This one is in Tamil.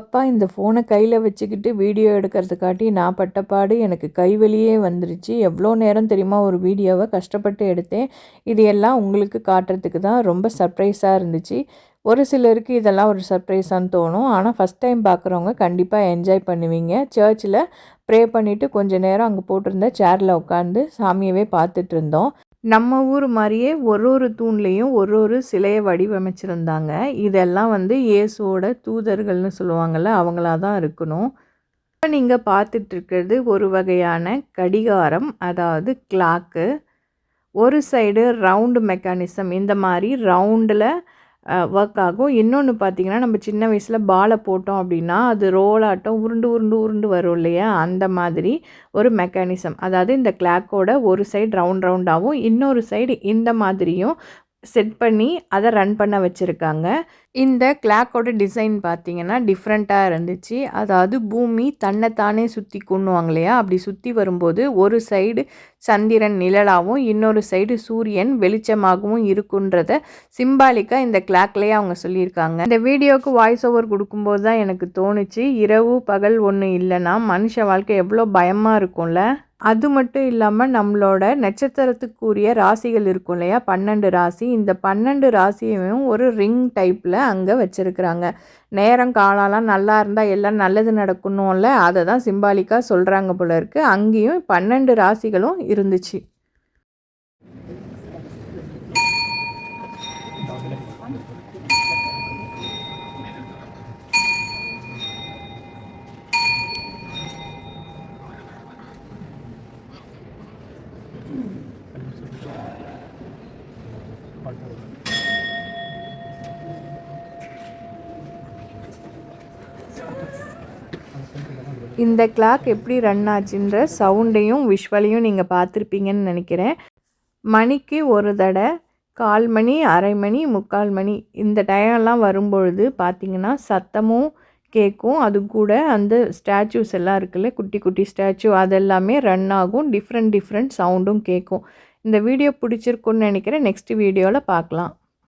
அப்பப்பா இந்த ஃபோனை கையில் வச்சுக்கிட்டு வீடியோ எடுக்கிறதுக்காட்டி நான் பட்டப்பாடு எனக்கு கைவலியே வந்துருச்சு. எவ்வளோ நேரம் தெரியுமா ஒரு வீடியோவை கஷ்டப்பட்டு எடுத்தேன். இது எல்லாம் உங்களுக்கு காட்டுறதுக்கு தான். ரொம்ப சர்ப்ரைஸாக இருந்துச்சு. ஒரு சிலருக்கு இதெல்லாம் ஒரு சர்ப்ரைஸான்னு தோணும். ஆனால் ஃபஸ்ட் டைம் பார்க்குறவங்க கண்டிப்பாக என்ஜாய் பண்ணுவீங்க. சர்ச்சில் ப்ரே பண்ணிவிட்டு கொஞ்சம் நேரம் அங்கே போட்டிருந்த சேரில் உட்காந்து சாமியவே பார்த்துட்டு இருந்தோம். நம்ம ஊர் மாதிரியே ஒரு தூண்லேயும் ஒரு சிலையை வடிவமைச்சிருந்தாங்க. இதெல்லாம் இயேசுவோட தூதர்கள்னு சொல்லுவாங்கள்ல, அவங்களா தான் இருக்கணும். இப்போ நீங்கள் பார்த்துட்ருக்கிறது ஒரு வகையான கடிகாரம், அதாவது கிளாக்கு. ஒரு சைடு ரவுண்டு மெக்கானிசம், இந்த மாதிரி ரவுண்டில் ஒர்க் ஆகும். இன்னொன்று பார்த்திங்கன்னா, நம்ம சின்ன வயசில் பாலை போட்டோம் அப்படின்னா அது ரோலாட்டம் உருண்டு வரும் இல்லையா, அந்த மாதிரி ஒரு மெக்கானிசம். அதாவது இந்த கிளாக்கோட ஒரு சைடு ரவுண்டாகவும் இன்னொரு சைடு இந்த மாதிரியும் செட் பண்ணி அதை ரன் பண்ண வச்சுருக்காங்க. இந்த கிளாக்கோட டிசைன் பார்த்திங்கன்னா டிஃப்ரெண்ட்டாக இருந்துச்சு. அதாவது பூமி தன்னைத்தானே சுற்றி கொண்ணுவாங்க இல்லையா, அப்படி சுற்றி வரும்போது ஒரு சைடு சந்திரன் நிழலாகவும் இன்னொரு சைடு சூரியன் வெளிச்சமாகவும் இருக்குன்றத சிம்பாலிக்காக இந்த கிளாக்லேயே அவங்க சொல்லியிருக்காங்க. இந்த வீடியோவுக்கு வாய்ஸ் ஓவர் கொடுக்கும்போது தான் எனக்கு தோணுச்சு, இரவு பகல் ஒன்று இல்லைன்னா மனுஷ வாழ்க்கை எவ்வளோ பயமாக இருக்கும்ல. அது மட்டும் இல்லாமல் நம்மளோட நட்சத்திரத்துக்குரிய ராசிகள் இருக்கும் இல்லையா, 12 ராசி. இந்த 12 ராசியையும் ஒரு ரிங் டைப்பில் அங்கே வச்சுருக்குறாங்க. நேரம் காலம்லாம் நல்லா இருந்தால் எல்லாம் நல்லது நடக்கணும்ல, அதை தான் சிம்பாலிக்காக சொல்கிறாங்க போல இருக்குது. அங்கேயும் 12 ராசிகளும் இருந்துச்சு. இந்த கிளாக் எப்படி ரன் ஆச்சுன்ற சவுண்டையும் விஷுவலையும் நீங்கள் பார்த்துருப்பீங்கன்னு நினைக்கிறேன். மணிக்கு ஒரு தடவை, 1/4 மணி, அரை மணி, 3/4 மணி, இந்த டைம்லாம் வரும்பொழுது பார்த்திங்கன்னா சத்தமும் கேட்கும். அது கூட அந்த ஸ்டாச்சூஸ் எல்லாம் இருக்குல்ல, குட்டி குட்டி ஸ்டாச்சு, அதெல்லாமே ரன் ஆகும். டிஃப்ரெண்ட் சவுண்டும் கேட்கும். இந்த வீடியோ பிடிச்சிருக்குன்னு நினைக்கிறேன். நெக்ஸ்ட் வீடியோவில் பார்க்கலாம்.